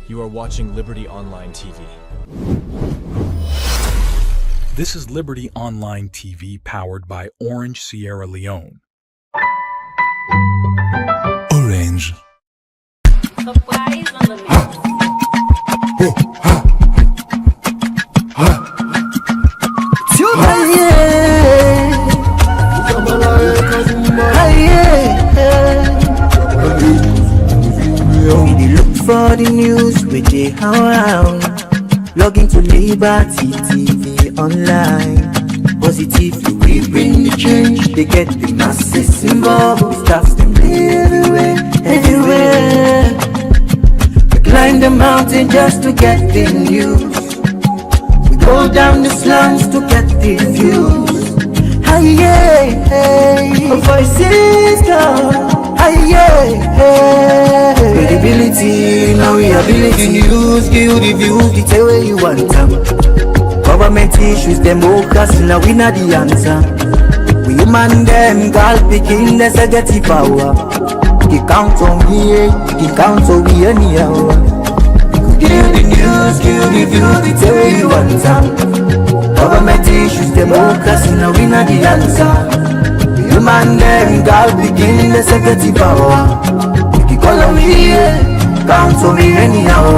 You are watching Liberty Online TV. This is Liberty Online TV powered by Orange Sierra Leone. Orange. For the news we dey around, log into Liberty TV online. Positively we bring the change, they get the masses involved. Stars them everywhere, everywhere. We climb the mountain just to get the news. We go down the slums to get the views. Aye, yeah, voices come. Aye, yeah, credibility, now we ability. News, give the views, the tell where you want them. Government issues, democracy, now we not the answer. We human them, girl picking, there's a get the power. You count on me, you count on me anyhow. Give the news, give the views, the tell where you want them. Government issues, democracy, now we not the answer. Human them, girl picking, there's a get the power. You call on me, count on me anyhow.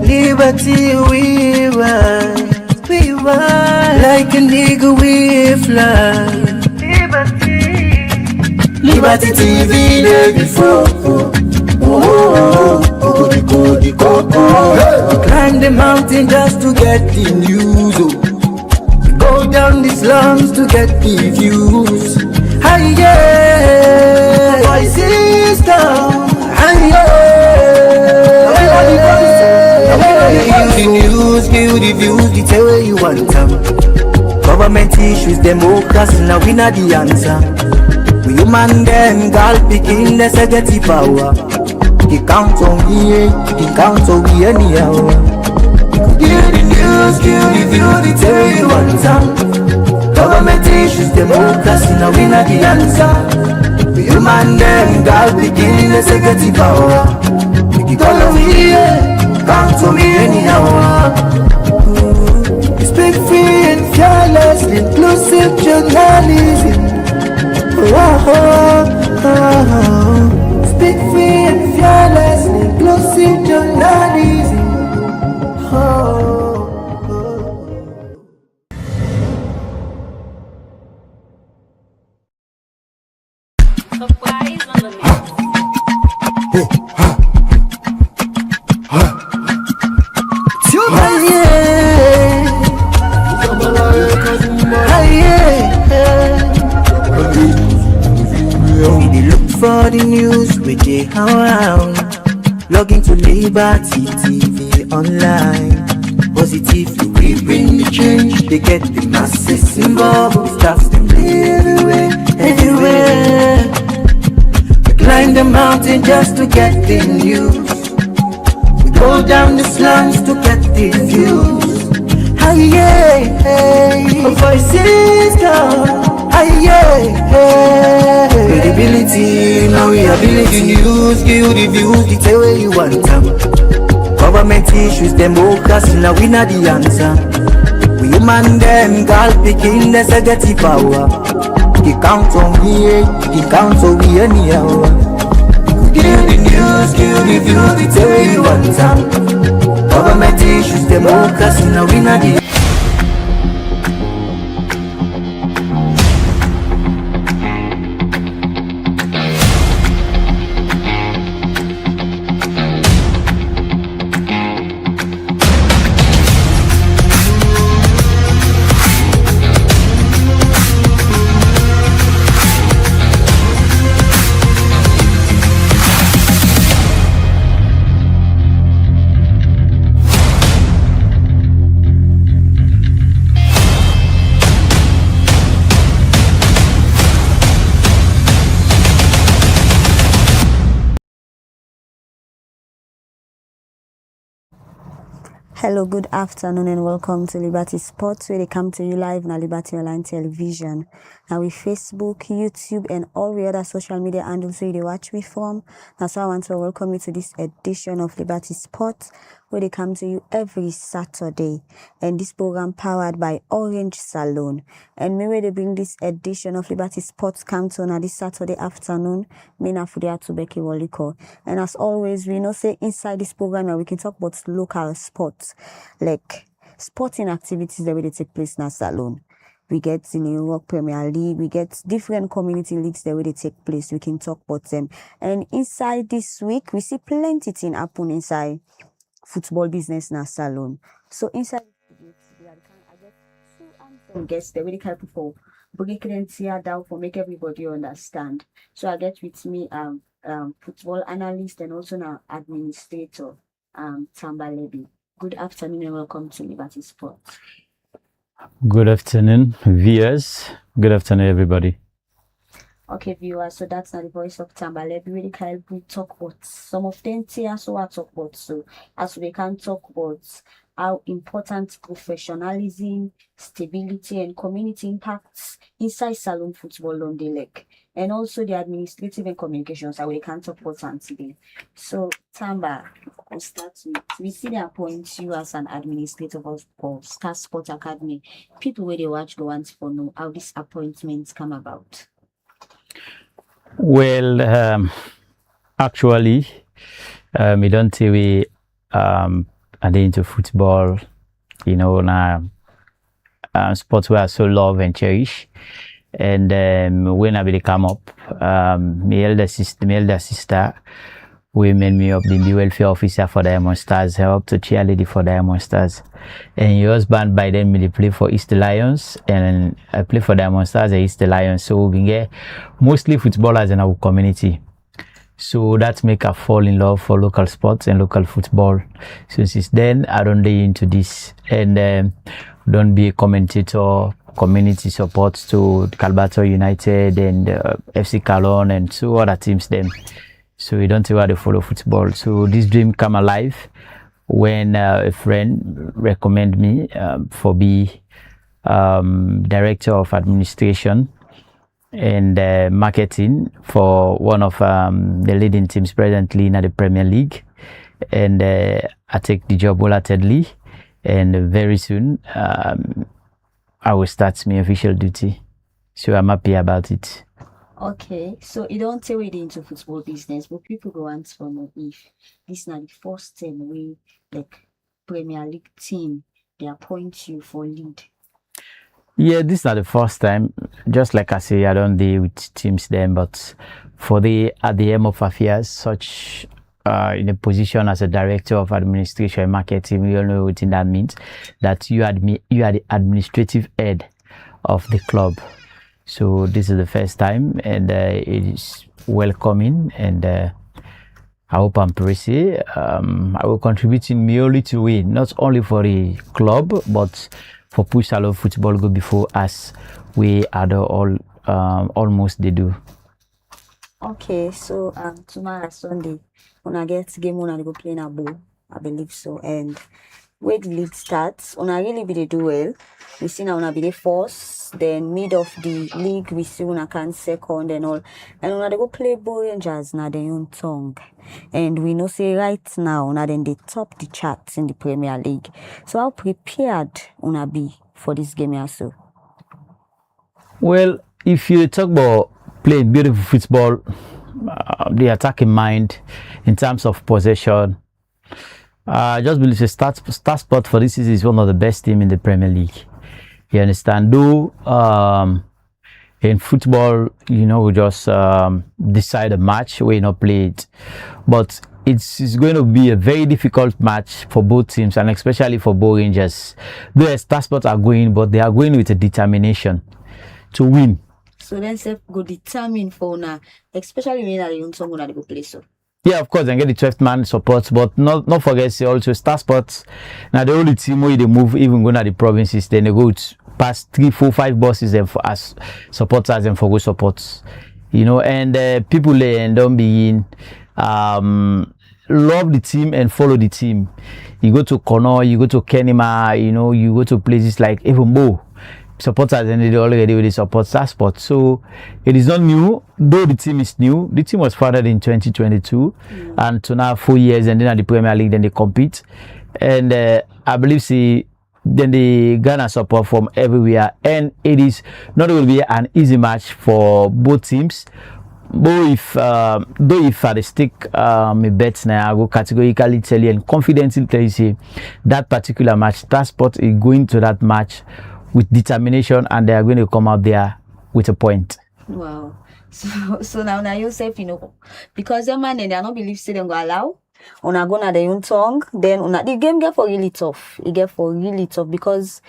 Liberty we ride, like an eagle we fly. Liberty TV day before. We climb the mountain just to get the news. We go down the slums to get the views. Aye, yeah, voices down. Aye, yeah, the news, give the views, the tell where you want them. Government issues, democracy, now we not the answer. We human them, girl picking, there's a get the power. You count on me, you count on me anyhow. Give the news, give the views, the tell where you want them. Government issues, democracy, now we not the answer. We human them, girl picking, there's a get the power. You call on me, count to me anyhow. We speak free and fearless, inclusive journalism. Speak free and fearless, inclusive journalism. For the news we dey around, log into Liberty TV online. Positively we bring the change, they get the masses involved. Stars them everywhere, everywhere. We climb the mountain just to get the news. We go down the slums to get the views. Aye, yeah, voices come. Aye, yeah, credibility, now we ability. News, give the views, the tell where you want them. Government issues, democracy, now we not the answer. We human them, girl picking, there's a get the power. You count on me, you count on me anyhow. Give the news, give the views, the tell where you want them. Government issues, democracy, now we not the Hello, good afternoon, and welcome to Liberty Sports, where they come to you live on Liberty Online Television. Now, with Facebook, YouTube, and all the other social media handles where they watch me from. Now, so I want to welcome you to this edition of Liberty Sports, where they come to you every Saturday. And this program powered by Orange Salon. And me where they bring this edition of Liberty Sports come to on this Saturday afternoon, me na Fudia Tubeki Woliko. And as always, we know say inside this program we can talk about local sports, like sporting activities that will take place in a salon. We get the New York Premier League, we get different community leagues that will take place. We can talk about them. And inside this week, we see plenty thing happen inside football business in a salon. So inside I get two handsome guests that really help for breaking them tear down for make everybody understand. So I get with me football analyst and also now administrator Tamba Leby. Good afternoon and welcome to Liberty Sports. Good afternoon, viewers. Good afternoon, everybody. Okay, viewers, so that's not the voice of Tamba Leby. Really help we talk about some of them here, so I talk about so as we can talk about how important professionalism, stability, and community impacts inside salon football on the leg, and also the administrative and communications that we can talk about on today. So, Tamba, we'll start with, we see they appoint you as an administrator of Star Sport Academy. People where they watch go want to know how these appointments come about. Well, actually, we don't say we are into football, you know, now sports we are so love and cherish. And when I really come up, my elder sister, we made me up the welfare officer for Diamond Stars, help to cheerleader for Diamond Stars. And your husband by then me play for East Lions, and I play for Diamond Stars and East Lions. So we get mostly footballers in our community. So that make her fall in love for local sports and local football. So since then, I don't get into this and don't be a commentator, community support to Calbato United and FC Calon and two other teams then. So we don't see why they follow football. So this dream come alive when a friend recommend me for be director of administration and marketing for one of the leading teams presently in the Premier League. And I take the job wholeheartedly, and very soon I will start my official duty. So I'm happy about it. Okay, so you don't tell it into football business, but people go on to know if this is not the first time we like Premier League team they appoint you for lead. Yeah, this is not the first time. Just like I say, I don't deal with teams then, but for the at the aim of affairs, such in a position as a director of administration and marketing, we all know what that means. That you are the administrative head of the club. So this is the first time, and it is welcoming, and I hope I'm pretty. I will contribute in merely to win, not only for the club, but for push salon football go before us. We are the all almost they do. Okay, so tomorrow Sunday, when I get game when I go play in a bowl, I believe so. And where the league starts, when I really be the do well, we see now when I be the first, then mid of the league we see when I can second and all. And when I go play Boy Rangers now their own tongue. And we know say right now now then they top the charts in the Premier League. So how prepared una be for this game also? Well, if you talk about playing beautiful football, the attacking mind in terms of possession, just believe the Star Sport for this season is one of the best teams in the Premier League. You understand? Though in football, you know, we just decide a match, we not play it. But it's going to be a very difficult match for both teams, and especially for both Rangers. The Star Sport are going, but they are going with a determination to win. So then say go determine for now, especially when they own someone that go play so. Yeah, of course, and get the 12th man support, but not forget say also Star Sports. Now the only team where they move even going to the provinces, then they go past 3, 4, 5 buses and for as supporters and for go supports. You know, and people don't begin love the team and follow the team. You go to Connaught, you go to Kenema, you know, you go to places like even more supporters and they already really support that sport. So it is not new, though the team is new. The team was founded in 2022 and to now 4 years, and then at the Premier League, then they compete. And I believe then they garner support from everywhere, and it is not going to be an easy match for both teams. Though if I stick my bets now, I will categorically tell you and confidently tell you that particular match, that sport is going to that match with determination, and they are going to come out there with a point. Wow. So now yourself, you know, because the man and they are not believe say them go allow. Una go na the own tongue, then the game get for really tough. It get for really tough because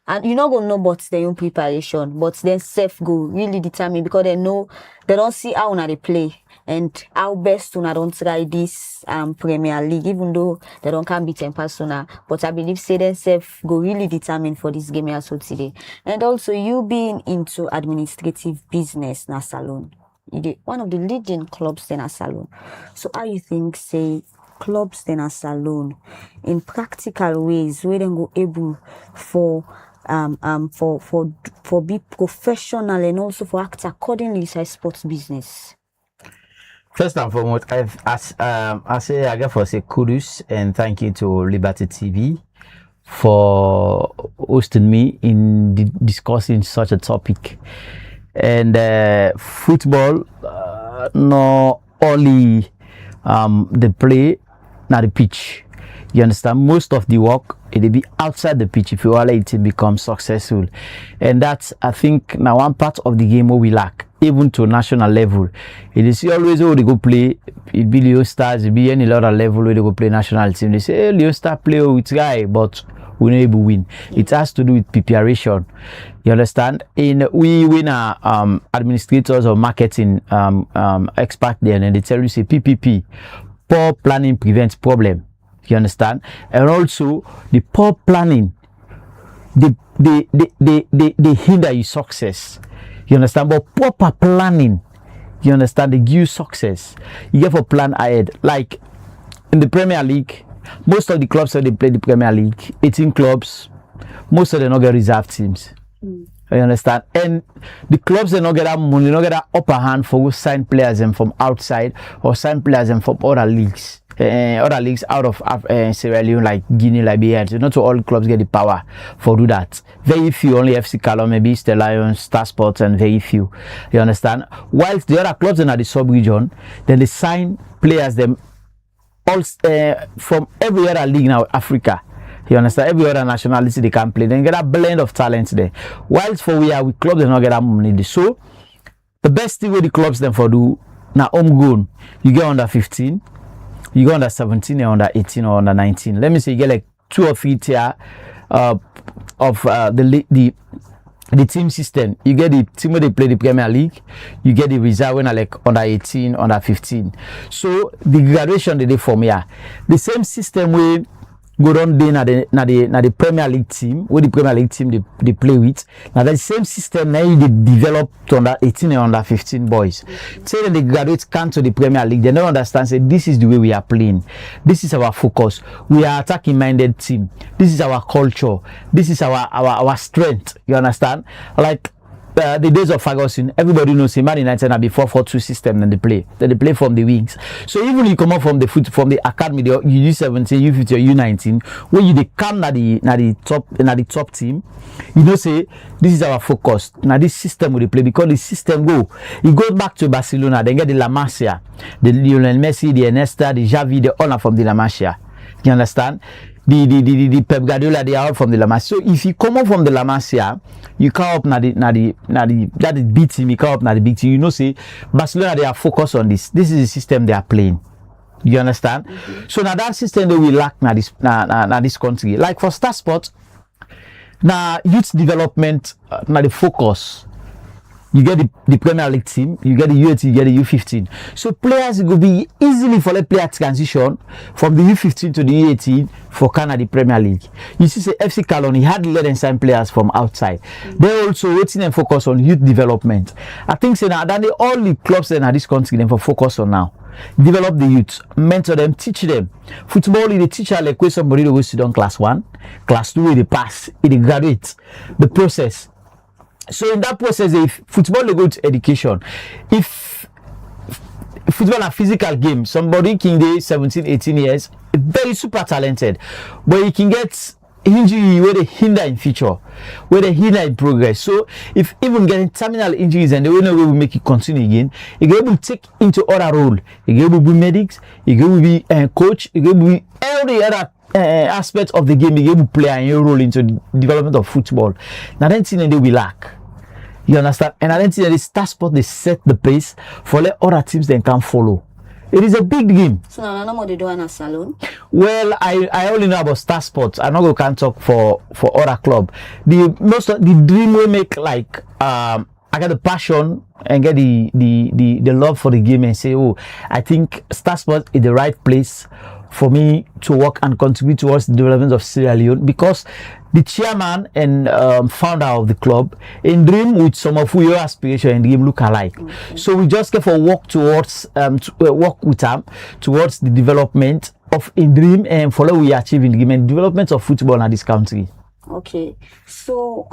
and you not gonna know about their own preparation, but then self go really determined because they know they don't see how they play and how best una don't try this Premier League, even though they don't can beat 10 persona. But I believe say themselves go really determined for this game also today. And also you being into administrative business na Salone. One of the leading clubs in a Salone. So how you think say clubs in a Salone in practical ways where they go able for be professional and also for act accordingly to sports business? First and foremost, I get for say kudos and thank you to Liberty TV for hosting me in discussing such a topic. And football, not only the play, not the pitch. You understand? Most of the work it'll be outside the pitch if you allow it to become successful, and that's I think now one part of the game where we lack, even to national level. It is always where they go play. It be Leo Stars, it be any other level where they go play national team. They say hey, Leo Star play with guy, but we not able to win. It has to do with preparation. You understand? In we win our administrators or marketing expert there, and they tell you say PPP, poor planning prevents problem. You understand? And also the poor planning, they hinder your success. You understand? But proper planning, you understand, they give you success. You have a plan ahead. Like in the Premier League, most of the clubs that they play the Premier League, 18 clubs, most of them not get reserve teams. You understand? And the clubs they not get that money, they not get that upper hand for sign players and from outside or sign players and from other leagues. Out of Sierra Leone like Guinea, Liberia. So not all clubs get the power for do that. Very few, only FC Callum, maybe Stella Lions, Star Sports, and very few. You understand? Whilst the other clubs in the sub-region, then they sign players them all from every other league now, Africa. You understand? Every other nationality they can play. Then get a blend of talents there. Whilst for we clubs they not get that money. So the best thing with the clubs then for do now homegrown, you get under 15. You go under 17 or under 18 or under 19. Let me say you get like 2 or 3 tier of the team system. You get the team where they play the Premier League. You get the reserve when like under 18, under 15. So the graduation they form here. The same system where go down there na the Premier League team, where the Premier League team they play with. Now the same system now they develop to under 18 and under 15 boys. Say that the graduates come to the Premier League, they don't understand. Say this is the way we are playing. This is our focus. We are attacking minded team. This is our culture. This is our strength. You understand? Like the days of Ferguson, everybody knows Man United have the 4-4-2 system and they play from the wings. So even you come up from the academy, the U17, U15 or U19, where you they come na the top team, you know say this is our focus. Now this system will play because the system it goes back to Barcelona, then get the La Masia, the Lionel Messi, the Iniesta, the Xavi, the honor from the La Masia. You understand? The Pep Guardiola, they are all from the La Masia. So if you come up from the La Masia, you come up that is big team, you come up na the big team. You know, say Barcelona they are focused on this. This is the system they are playing. You understand? So now that system that we lack na this country. Like for Star Sports, now youth development na the focus. You get the Premier League team, you get the U18, you get the U15. So players will be easily for the player transition from the U15 to the U18 for Canada Premier League. You see, say FC Callum, he had let them sign players from outside. They also waiting and focus on youth development. I think say now that all the clubs in this country then for focus on now. develop the youth, mentor them, teach them. Football is a teacher like where somebody who goes to down class 1, class 2, they pass, they graduate. The process. So in that process, if football they go to education, if football a physical game, somebody can be 17, 18 years, very super talented, but you can get injury where they hinder in future, where they hinder in progress. So if even getting terminal injuries and the only way will make you continue again, you can able to take into other role. You can able to be medics, you can able to be coach, you can able to be every other aspect of the game. You can able to play a new role into the development of football. Now then thing they will lack. You understand? And I don't think that the Star Sport they set the pace for let other teams then can follow. It is a big game. So now no more they do in a salon. Well, I only know about Star Sports. I know can talk for other club. The dream we make like I get the passion and get the love for the game and say, oh, I think Star Sports is the right place for me to work and contribute towards the development of Sierra Leone, because the chairman and founder of the club in dream with some of your aspiration and dream look alike. Okay. So we just get for work towards work with them towards the development of in dream and follow we achieve in dream and development of football in this country. Okay, so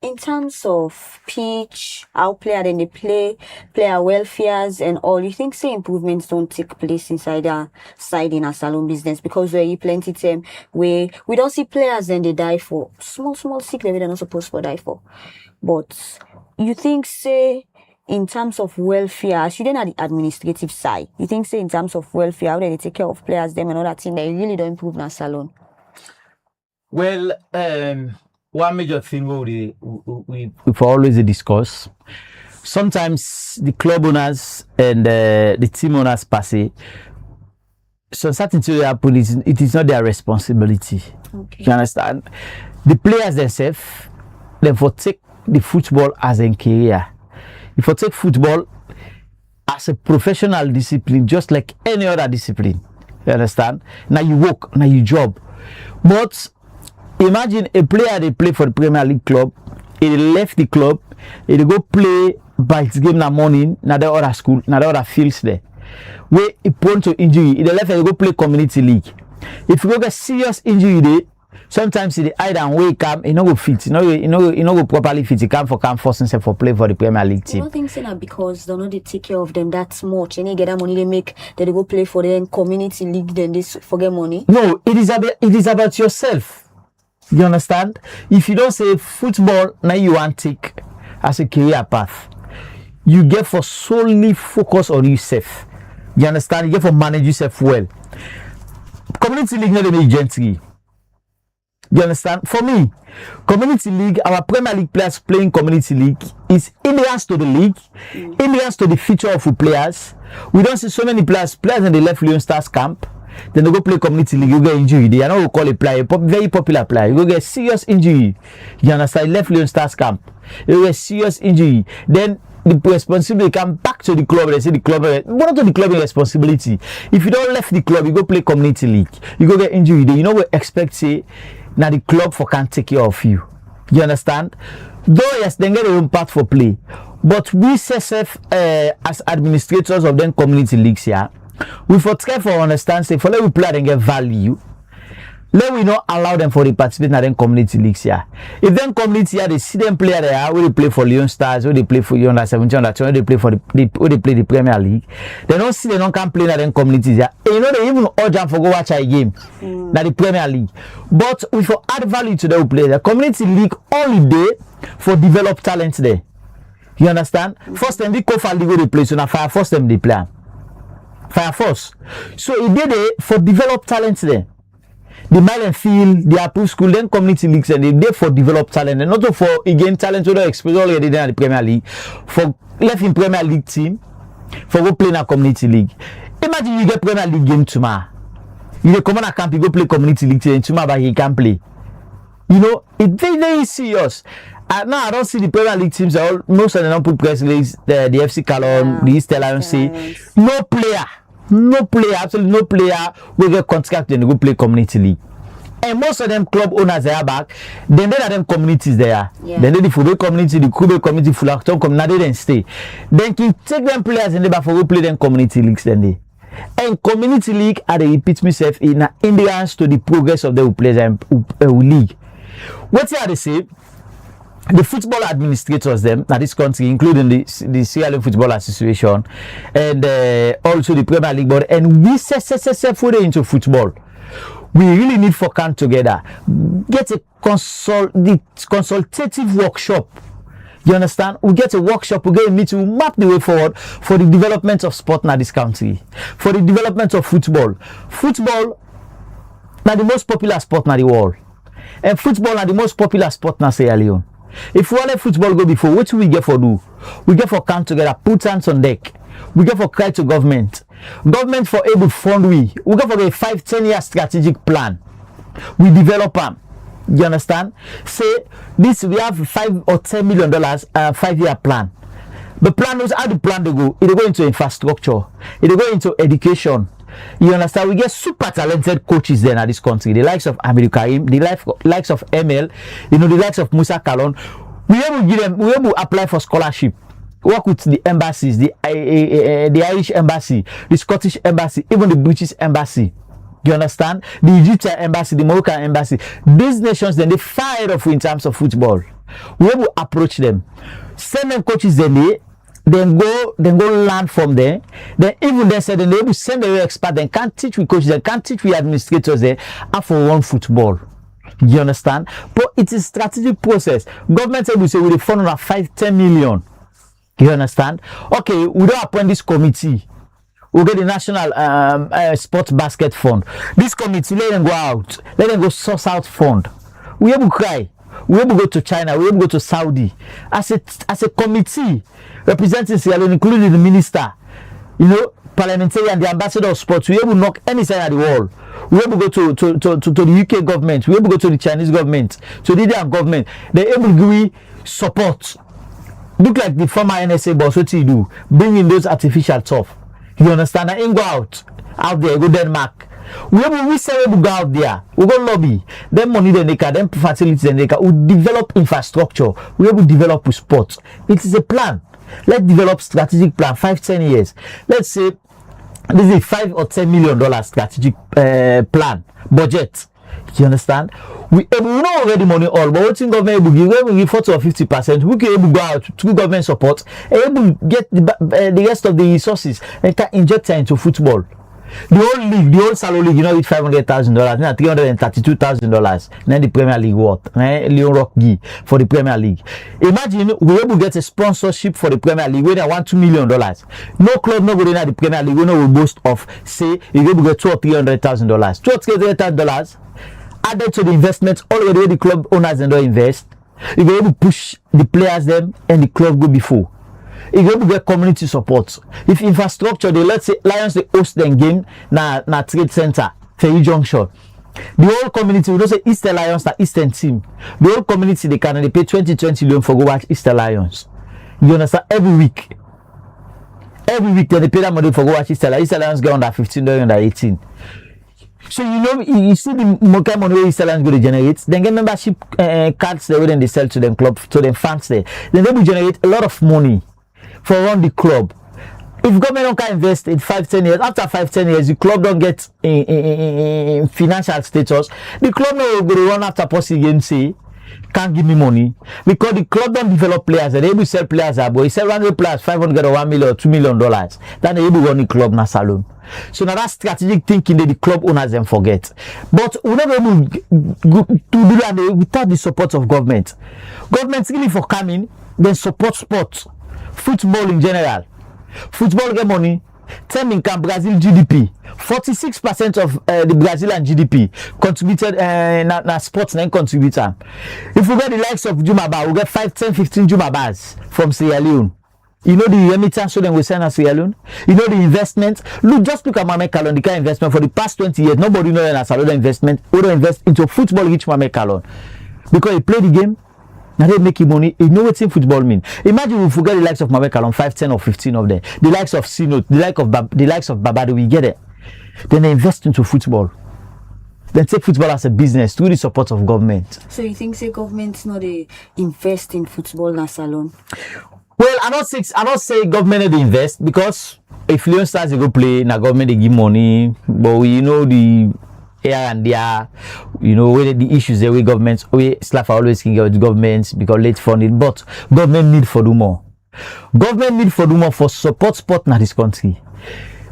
in terms of pitch, how player then they play, player welfares and all, you think say improvements don't take place inside a side in a salon business, because where you plenty time where we don't see players then they die for small sick level they're not supposed to die for. But you think say in terms of welfare, you then at the administrative side, you think say in terms of welfare, how do they take care of players them and all that thing that really don't improve in a salon? Well, one major thing we always discuss. Sometimes the club owners and the team owners pass it. So certain to happen it is not their responsibility. Okay. You understand? The players themselves, therefore take the football as a career. If you take football as a professional discipline, just like any other discipline. You understand? Now you work, now you job. But imagine a player they play for the Premier League club, he left the club, he go play by his game in the morning, na the other school, na the other fields there. Where he prone to injury, he left and go play community league. If you go get serious injury there, sometimes he either wake up, he no go fit, he no go properly fit, he can't force himself for play for the Premier League team. You don't think so because they don't take care of them that much, and they get that money they make, they go play for the community league, then they forget money? No, it is about yourself. You understand? If you don't say football, now you want to take as a career path, you get for solely focus on yourself. You understand? You get for manage yourself well. Community league not make gentry. You understand? For me, community league, our Premier League players playing community league is in the hands to the league, in the hands to the future of the players. We don't see so many players in the left Leon Stars camp. Then they go play community league, you get injury. They are not call a player, very popular player. You go get serious injury. You understand? Left Leon Stars camp. You get serious injury. Then the responsibility come back to the club. They say the club, what to the club responsibility. If you don't left the club, you go play community league. You go get injury. Then you know what expect say now the club for can't take care of you. You understand? Though yes, they get their own part for play. But we self as administrators of them community leagues here. We for try for understand say for let we play and get value. Let we not allow them for the participate in them community leagues here. If them community here they see them player there where they play for Leon Stars, where they play for under 17, under 20, they play for where they play the Premier League. They don't see they don't can play in them communities here. And you know they even urge them for go watch a game. That the Premier League. But we for add value to them play the community league only day for develop talent there. You understand? First time they go for league where they play, so now first time they play. Fire Force. So it did it for develop talent there. The mile and field, the Apple School, then community leagues, and they did for develop talent, and not for again talent to the experience already in the Premier League, for left in Premier League team, for go play in a community league. Imagine you get Premier League game tomorrow. You come on a camp, you go play community league team tomorrow, but he can't play. You know, it's very, very serious. Now I don't see the Premier League teams. Most of them don't put press release. The FC Cologne, the East Lions say no player, absolutely no player will get contract and go play community league. And most of them club owners they are back. Then there are them communities there. Yeah. Then they the football community, the Kube community, Fulacton community, they then stay. Then can take them players and they back for go play them community leagues then they. And community league are the repeat myself in hindrance to the progress of the players and league. What are they say? The football administrators them at this country, including the Sierra Leone Football Association and also the Premier League board, and we set further into football. We really need for come together, get a consultative workshop. You understand? We get a workshop, we get a meeting, we map the way forward for the development of sport in this country, for the development of football. Football is the most popular sport in the world, and football is the most popular sport in Sierra Leone. If we let football go before, what do we get for do? We get for come together, put hands on deck. We get for cry to government. Government for able fund we get for a 5-10 year strategic plan. We develop them. You understand? Say this we have $5 or $10 million 5-year plan. The plan is how the plan to go. It go into infrastructure. It go into education. You understand? We get super talented coaches then at this country. The likes of Amiru Karim, the likes of ML, the likes of Musa Kalon. We able give them. We able apply for scholarship. Work with the embassies, the Irish embassy, the Scottish embassy, even the British embassy. You understand? The Egyptian embassy, the Moroccan embassy. These nations then they fire off in terms of football. We will approach them, send them coaches then go learn from them. Then even they said then they will send their expert. Then can't teach we coaches, they can't teach we administrators there for one football. You understand? But it is strategic process. Government will say we fund on 5-10 million. You understand? Okay, we don't appoint this committee. We get the National Sports Basket Fund. This committee, let them go out. Let them go source out fund. We able cry. We able go to China. We able go to Saudi. As a committee representing Sierra Leone, including the minister, parliamentarian, and the ambassador of sports, we able knock any side of the world. We able go to the UK government. We able go to the Chinese government, to the Indian government. They able give support. Look like the former NSA boss. What you do? Bring in those artificial stuff. You understand? And go out there, go Denmark. We say we go out there. We go lobby. Them money then they can, them facilities then they can. We develop infrastructure. We will develop with sports. It is a plan. Let's develop strategic plan. 5-10 years. Let's say this is $5 or $10 million strategic plan budget. You understand? We know already money all, but what thing government will give 40 or 50%. We can able go out through government support and able get the rest of the resources and can inject into football. The whole league, the whole salary league, it's $500,000, now $332,000. Then the Premier League what? Leon Rockgi for the Premier League. Imagine we able get a sponsorship for the Premier League where they want $2 million. No club no go in the Premier League. We know we boast of say you able get $200,000 or $300,000. $200,000 added to the investment already the club owners and don't invest. You go able to push the players them and the club go before. You go able to get community support. If infrastructure, they let's say Lions they host them game na trade center, Ferry Junction. The whole community, we don't say Eastern Lions, the Eastern team. The whole community they pay 20 loan for go watch Eastern Lions. You understand? Every week they pay that money for go watch Eastern Lions. Eastern Lions go under 15, under 18. So you see the kind money Eastern Lions go to generate. Then get membership cards there when they sell to them club, to them fans there. Then they will generate a lot of money for run the club. If government don't invest in 5-10 years, after 5-10 years, the club don't get in financial status. The club no go to run after possible game say can't give me money because the club don't develop players. They able sell players but he sell 100 players 500 or $1 million or $2 million. Then they able run the club na salon. So now that strategic thinking that the club owners them forget. But we never able to do that without the support of government. Government really for coming then support sports, football in general. Football get money. Term income Brazil GDP 46% of the Brazilian GDP contributed na sports and contributor. If we get the likes of Jumaba, we get 5, 10, 15 Jumabas from Sierra Leone. You know the remittance so then we send us Sierra Leone. You know the investment. Look at Mohamed Kalon, the kind of investment for the past 20 years. Nobody knows as a investment. We don't invest into football rich Mohamed Kalon because he play the game. Now they make money. You know what football mean? Imagine we forget the likes of Mohamed Kalon, 5, 10 or 15 of them. The likes of Sino, the likes of Babado, we get it. Then they invest into football. then take football as a business through the support of government. So you think say government's not a invest in football na salon? Well, I don't say government they invest, because if Leon Stars they go play, now government they give money, but we know the here and there, where the issues there with governments, Slav always can get with governments because late funding, but government need for do more. Government need for do more for support sport in this country.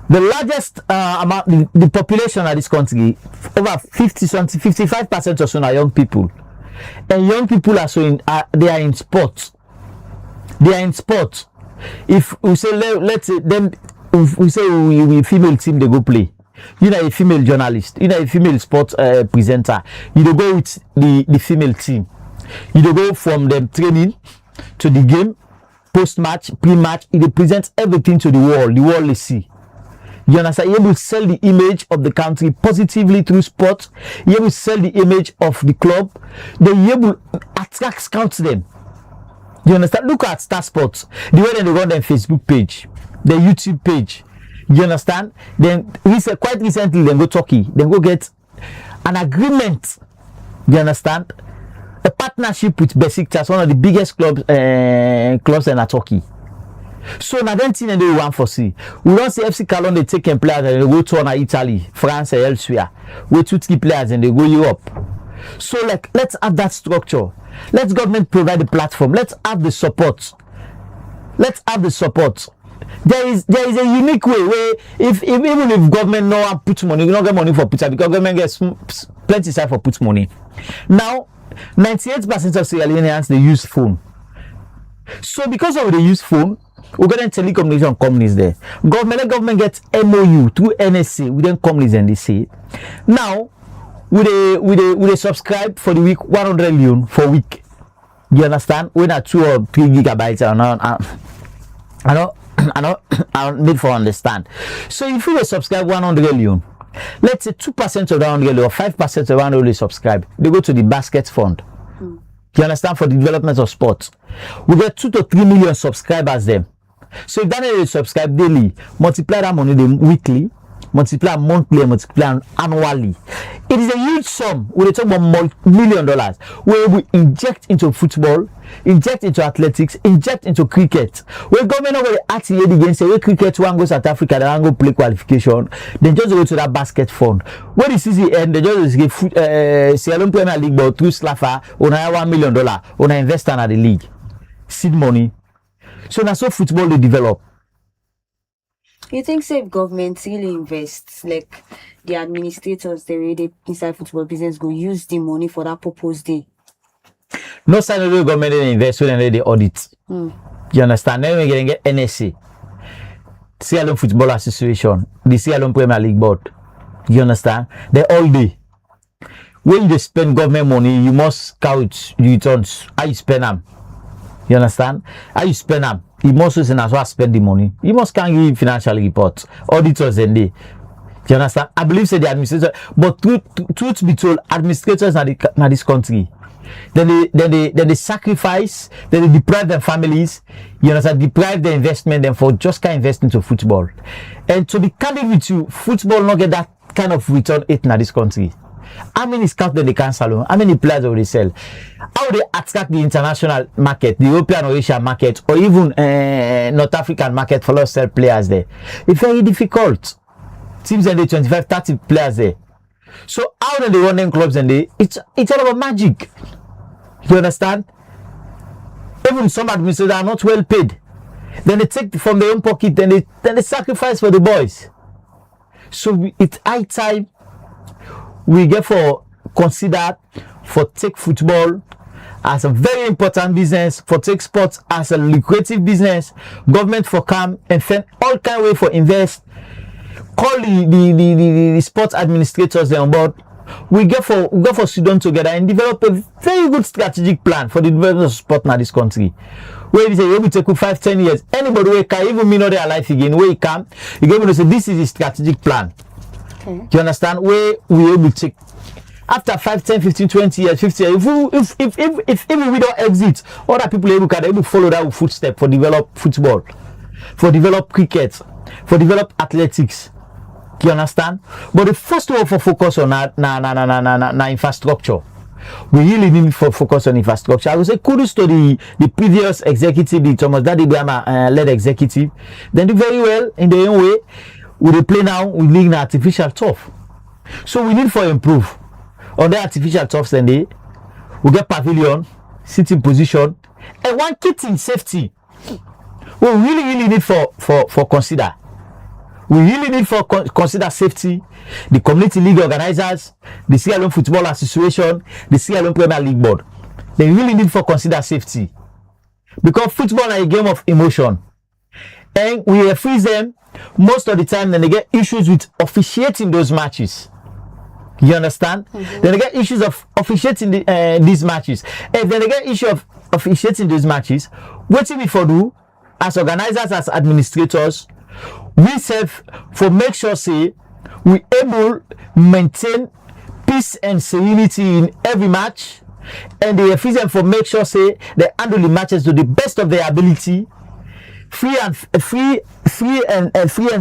The largest amount, the population of this country, over 55% or so are young people, and young people are they are in sports. They are in sports. If we say let's say then if we say we female team they go play. A female journalist, a female sports presenter. You go with the female team. You go from them training to the game, post-match, pre-match. It presents everything to the world. The world they see. You understand? You're able to sell the image of the country positively through sports. You're able to sell the image of the club. Then you're able to attract scouts them. You understand? Look at Star Sports. The way they run their Facebook page, their YouTube page. You understand? Then quite recently, then go Turkey. Then go get an agreement. You understand? A partnership with Besiktas, one of the biggest clubs in Turkey. So now then thing they want for see. We don't see FC Cologne they take players and they go to Italy, France, and elsewhere. We 2-3 players and they go Europe. So let's have that structure. Let government provide the platform. Let's have the support. Let's have the support. There is a unique way where even if government no put money, you don't get money for pizza because government gets plenty side for put money. Now 98% of Sierra Leoneans they use phone. So because of the use phone, we got telecommunication companies there. Government gets MOU through NSA with them companies and they say now we subscribe for the week 100 million for a week. You understand? When at 2 or 3 gigabytes I need for understand. So if you subscribe 100 million, let's say 2% of that 100 million or 5% of that 100 million subscribe, they go to the basket fund. You understand? For the development of sports. We get 2 to 3 million subscribers there. So if they subscribe daily, multiply that money weekly, multiply monthly, multiply annually. It is a huge sum. We talk about $1 million where we inject into football, inject into athletics, inject into cricket. When government will act against say cricket one goes South Africa, they go play qualification, then just go to that basket fund. When the season end, they just give Sierra Leone Premier League but through Slafa on $1 million on invest in the league. Seed money. So that's how football they develop. You think if government really invests, like the administrators, the way they inside football business go use the money for that purpose day? No sign of the government they invest when they audit. You understand? Then we get NSA, Sierra Leone Football Association, the Sierra Leone Premier League Board. You understand? They all day. When you spend government money, you must count the returns. How you spend them? You understand? How you spend them? You must also as well spend the money. You must can give financial reports, auditors and they. You understand? I believe say the administrators, but truth be told, administrators in this country, then they sacrifice, then they deprive their families. You understand? Deprive their investment them for just kind of invest into football. And to be candid with you, football not get that kind of return in this country. How many scouts they cancel? How many players will they sell? How they attract the international market, the European or Asian market, or even North African market for us sell players there? It's very difficult. Teams and they 25-30 players there. So how do they run them clubs and it's all about magic. You understand? Even some administrators are not well paid. Then they take from their own pocket, then they sacrifice for the boys. So it's high time we get for consider for take football as a very important business, for take sports as a lucrative business. Government for come and find all kind of way for invest. Call the sports administrators on board. We go for students together and develop a very good strategic plan for the development of sport in this country. Where we say it will take 5-10 years. Anybody who can even me know their life again, where you come, you go to say this is the strategic plan. Okay. Do you understand? Where we able to take after 5, 10, 15, 20 years, 50 years, if we don't exit, other people can able follow that footstep for develop football, for develop cricket, for develop athletics. You understand? But the first one for focus on na infrastructure. We really need for focus on infrastructure. I would say kudos to the previous executive, the Thomas Daddy Brahma led executive. They do very well in their own way. We play now with league artificial turf. So we need for improve on the artificial turf. Then we get pavilion, sitting position, and one key thing, safety. We really need for consider. We really need for consider safety. The community league organizers, the Sierra Leone Football Association, the Sierra Leone Premier League Board. They really need for consider safety. Because football is a game of emotion. And we freeze them most of the time, then they get issues with officiating those matches. You understand? Mm-hmm. Then they get issues of officiating these matches. And then they get issue of officiating those matches. What we for do as organizers, as administrators, we serve for make sure say we able maintain peace and serenity in every match, and the referees for make sure say they handle the matches to the best of their ability, free and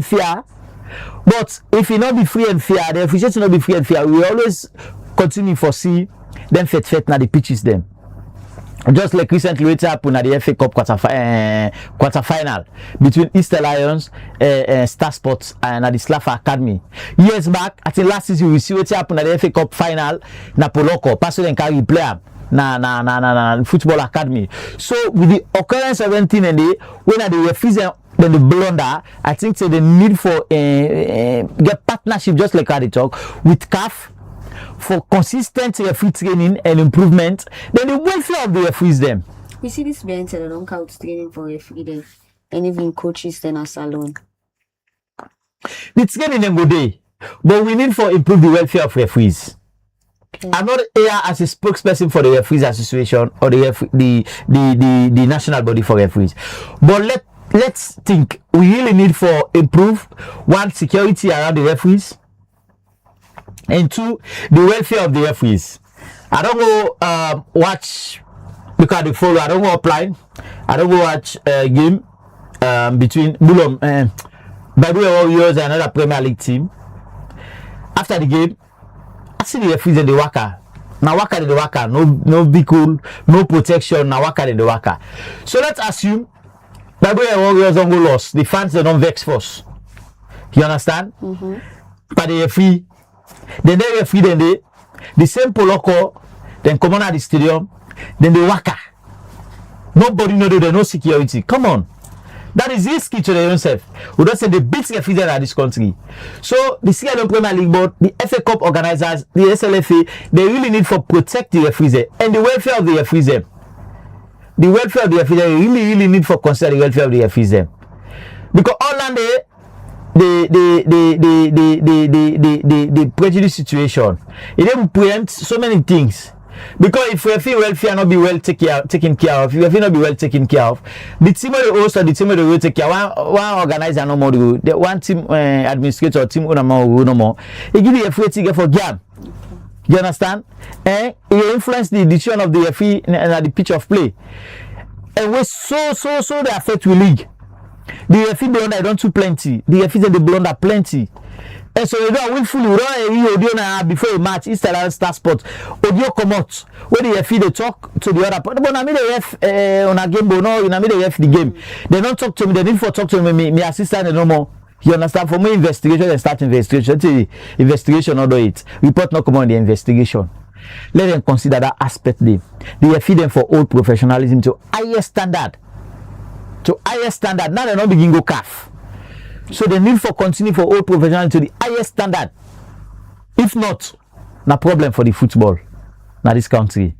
fair. But if it not be free and fair, the officials not be free and fair, we always continue for see them fet na the pitches them. Just like recently it happened at the FA Cup quarter final between Easter Lions, Star Sports, and at the Slafa Academy. Years back, I think last season we see what happened at the FA Cup final. Na Poloko, Pastor and carry player na Football Academy. So with the occurrence of anything and when the referees then the blunder, I think so they need for get partnership just like how they talk with CAF. For consistent referee training and improvement, then the welfare of the referees them. We see this being said, don't count training for referee them, and even coaches then as alone. The training them go day, but we need for improve the welfare of referees. Okay. I'm not here as a spokesperson for the referees association or the national body for referees, but let's think we really need for improve one security around the referees. And two, the welfare of the referees. I don't go watch because they follow. I don't go apply. I don't go watch a game between Bulom and Bible Warriors and another Premier League team. After the game, I see the referees in the waka. Now waka in the waka. No vehicle, no protection. Now waka in the waka. So let's assume Bible Warriors don't go lost. The fans they don't vex first. You understand? Mm-hmm. But the referee. Then they referee then the same Poloko, then come on at the stadium, then they waka. Nobody know there's no security. Come on. That is risky to their own self. We don't say the big referees at this country. So the Sierra Leone Premier League Board, the FA Cup organizers, the SLFA, they really need for protect the referees and the welfare of the referees. The welfare of the referees, they really need for consider the welfare of the referees. Because all land the prejudice situation, it don't preempt so many things. Because if referee welfare not be well taken care of, if referee not be well taken care of, the team of the host or the team of the will take care. One organizer no more, the one team administrator or team owner no more. It give the referee ticket for game. You understand? And it influence the decision of the referee at the pitch of play. And we so they affect the league. The referee blunder don't too plenty. The referee they blunder plenty. And so you don't willfully run before a match. Easter Lions Star Sports. Audio come out. When the referee they talk to the other part. But I made the ref on a game, but no, you know me the ref the game. They don't talk to me. They need for talk to me. Me assistant no more. You understand? For me investigation and start investigation. The investigation or do it. Report not come on the investigation. Let them consider that aspect there. They referee them for all professionalism to higher standard. To higher standard. Now they not begin go CAF. So the need for continue for all professionals to the highest standard. If not, no problem for the football in this country.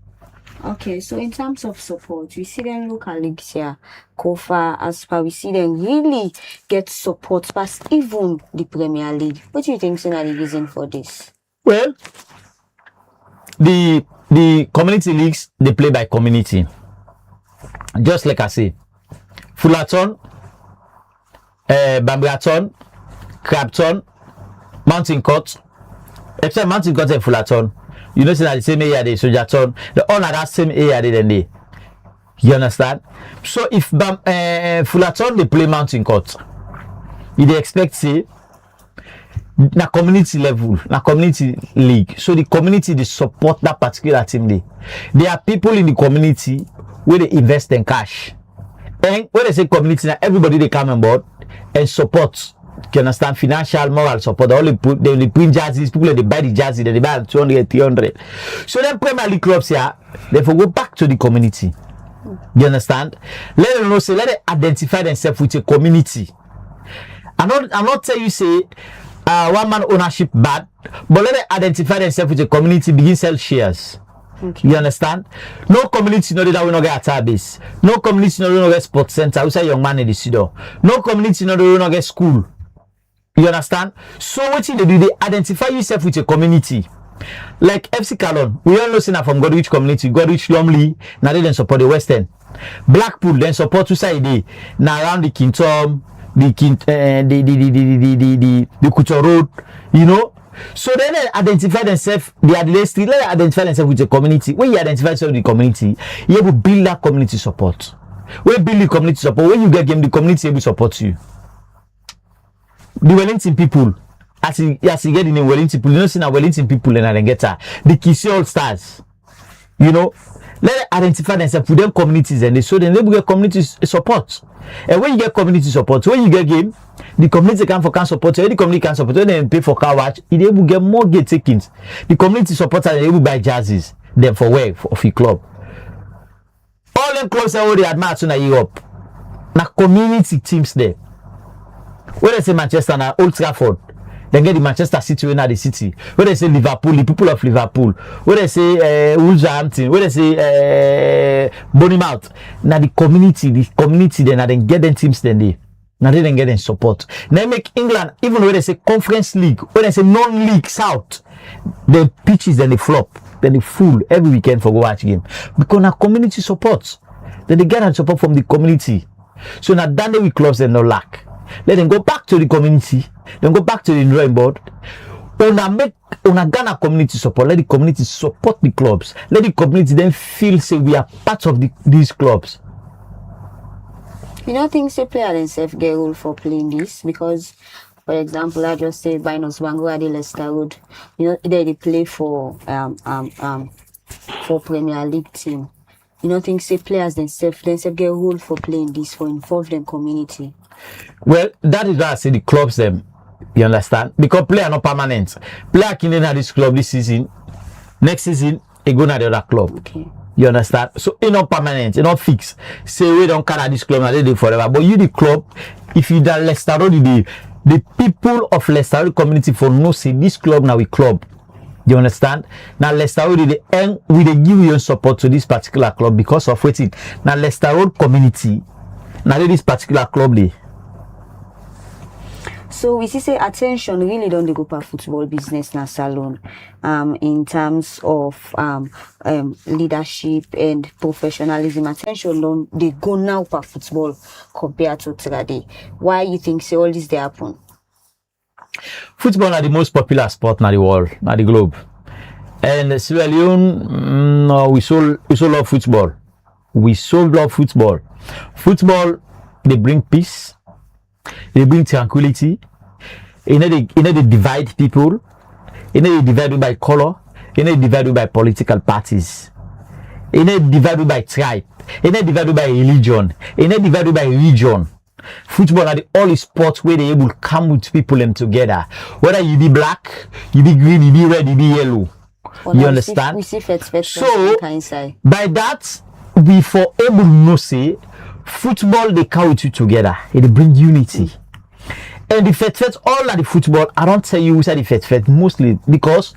Okay, so in terms of support, we see them local leagues here, COFA, ASPA, we see them really get support past even the Premier League. What do you think is the reason for this? Well, the community leagues, they play by community. Just like I say, Fullerton, Bambriaton, Crabton, Mountain Court, except Mountain Court and Fullerton. You know, that the same area they Sojaton, the all of that same area they. You understand? So if Fullerton they play Mountain Court, you they expect say na community level, na community league. So the community they support that particular team. There are people in the community where they invest in cash. And when they say community, now everybody they come on board and support. You understand? Financial, moral support. They only put jerseys. People they buy the jersey, they buy 200, 300. So then Premier League clubs here, they go back to the community. You understand? Let them know, say, let them identify themselves with a community. I'm not tell you say one man ownership bad, but let them identify themselves with a community, begin sell shares. Okay. You understand? No community know that we not get a base. No community know we not get sports center. We say young man in the city. No community know we not get school. You understand? So what they do, they identify yourself with a community. Like FC Cologne, we all know say from Godwich community, Godwich Lumley, now they then support the Western. Blackpool then support two side now around the Kintom, the Couture Road, you know. So then they identify themselves, they identify themselves with the community. When you identify yourself with the community, you will build that community support. When you build the community support, when you get game, the community will support you. The Wellington people, as you get in the Wellington people, you know, see now Wellington people and then get the Kissy All Stars, you know, let them identify themselves with them communities and they so then they will get community support. And when you get community support, when you get game, the community can support you, the community can support you, then pay for car watch, they will get more gate takings. The community supporters they will buy jerseys, then for where of your club. All them clubs are already admired to Europe. Now community teams there. When they say Manchester now, Old Trafford, then get the Manchester City in the city. When they say Liverpool, the people of Liverpool. When they say Wolverhampton, when they say Bournemouth, now the community then get them teams then they. Now they then get them support. Now make England, even when they say Conference League, when they say non-league South, the pitches then they flop, then they full every weekend for go watch game. Because now community support, then they get that support from the community. So now that we clubs they no lack. Let them go back to the community. Then go back to the drawing board. Una Ghana community support. Let the community support the clubs. Let the community then feel say we are part of these clubs. You don't think say player themselves get role for playing this? Because, for example, I just say Binus Bango at the Leicester Road. You know, they play for Premier League team. You don't think say players themselves get role for playing this, for involve them community? Well, that is why I say the clubs them. You understand? Because player not permanent. Player can enter this club this season. Next season, he go to the other club. Okay. You understand? So it's not permanent, it's not fixed. Say we don't carry this club now they do forever. But you the club, if you that Leicester Road, the people of Leicester Road community for no say this club now we club. You understand? Now Leicester Road they give you support to this particular club because of waiting. Now Leicester Road community, now this particular club they. So we see say attention really don't go for football business na salon in terms of leadership and professionalism. Attention don't they go now for football compared to today. Why you think say all this they happen? Football are the most popular sport in the world, in the globe. And Sierra Leone, we so love football. We so love football. Football, they bring peace. They bring tranquility. They divide people. They divide by color. They divide by political parties. They divide by tribe. They divide by religion. They divide by region. Football are the only sports where they able to come with people and together. Whether you be black, you be green, you be red, you be yellow. Well, you understand? We see so by that, we for able to say football they come with you together. They bring unity. And the fet all of the football, I don't tell you which are the fet mostly because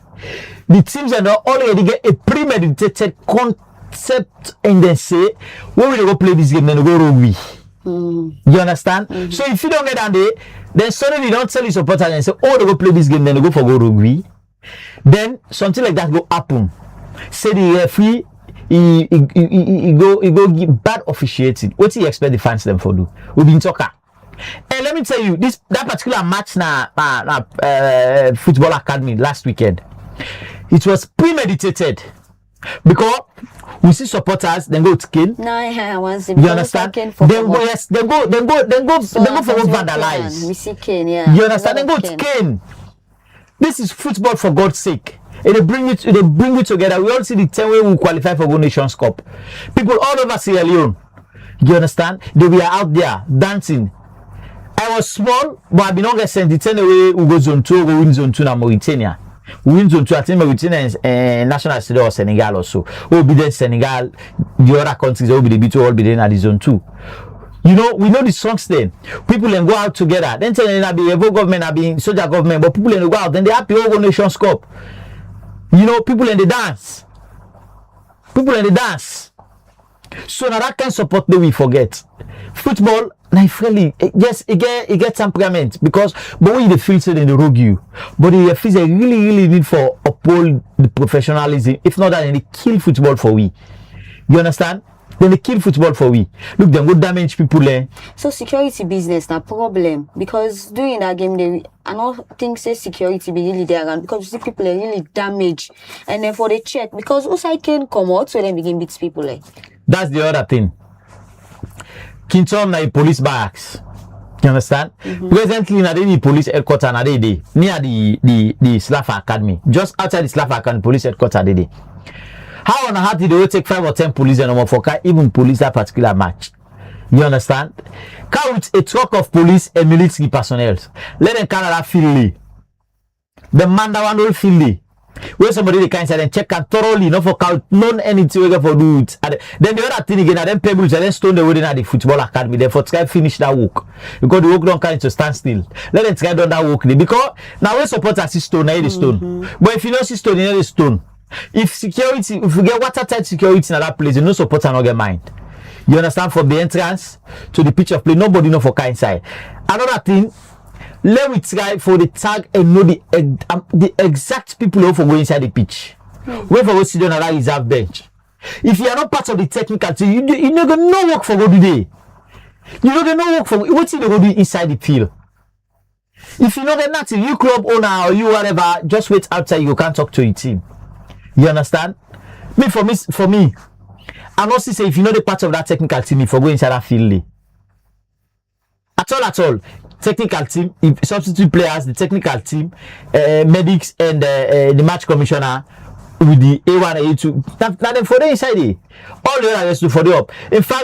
the teams are already get a premeditated concept and then say when we go play this game, then we go rugby. You understand? So if you don't get down there, then suddenly you don't tell your supporters and say, oh, they go play this game, then they go for go rugby. Then something like that go happen. Say the referee he go give bad officiating. What do you expect the fans them for do? We've been talking. And let me tell you, that particular match na football academy last weekend, it was premeditated because we see supporters then go to kill. You understand? Then go for vandalize. We see Kane, yeah. You understand? Then go to Kane. This is football for God's sake. And they bring you together. We all see the 10 way we qualify for Go Nations Cup. People all over Sierra Leone. You understand? They were out there dancing. I was small, but I've been on sent the 10 away we go zone 2, we win zone 2 in Mauritania. We win zone 2, I think Mauritania is national city or Senegal also. We'll be there Senegal, the other countries will be the B2, all be there in the zone 2. You know, we know the songs then. People then go out together. Then tell them be Evo government, be soldier government, but people then go out, then they happy all Go Nations Cup. You know, people in the dance. People in the dance. So now that kind of support that we forget. Football, now friendly. Yes, it get temperament because but when you feel so then they rogue you. But the feels they really need for uphold the professionalism. If not that, then they kill football for we. You understand? Then they kill football for we. Look, them go damage people there. So security business na problem because during that game I don't think say security be really there around because you see people are really damaged and then for the check because outside can come out so then begin beat people like. That's the other thing. Kintom na a police barracks. You understand? Presently na the police headquarters na dey near the Slafa Academy. Just outside the Slafa Academy police headquarters dey. How on earth did they take 5 or 10 police and for even police that particular match? You understand? Come with a truck of police and military personnel. Let them carry that field. The man that one will field. Where somebody they can say and check and thoroughly, not for count, none anything we for do it. Then the other thing again, and then pebbles and then stone the wedding at the football academy. Therefore, try finish that work because the work don't carry to stand still. Let them try done that work because now we support us stone, not the stone. But if you don't see stone, you know the stone. If you get watertight security in that place, you no support and not get mind. You understand? From the entrance to the pitch of play, nobody know for car inside. Another thing, let me try for the tag and know the exact people who for go inside the pitch. Where for go sit on that reserve bench. If you are not part of the technical team, you not gonna no work for go today. You not gonna no work for what you go do inside the field. If you know get nothing, you club owner or you whatever, just wait outside. You can't talk to your team. You understand? For me, I also say if you know the part of that technical team, if you go inside that field, at all, technical team, substitute players, the technical team, medics, and the match commissioner with the A1 and A2, that them for the inside, all the others to for the up. In fact.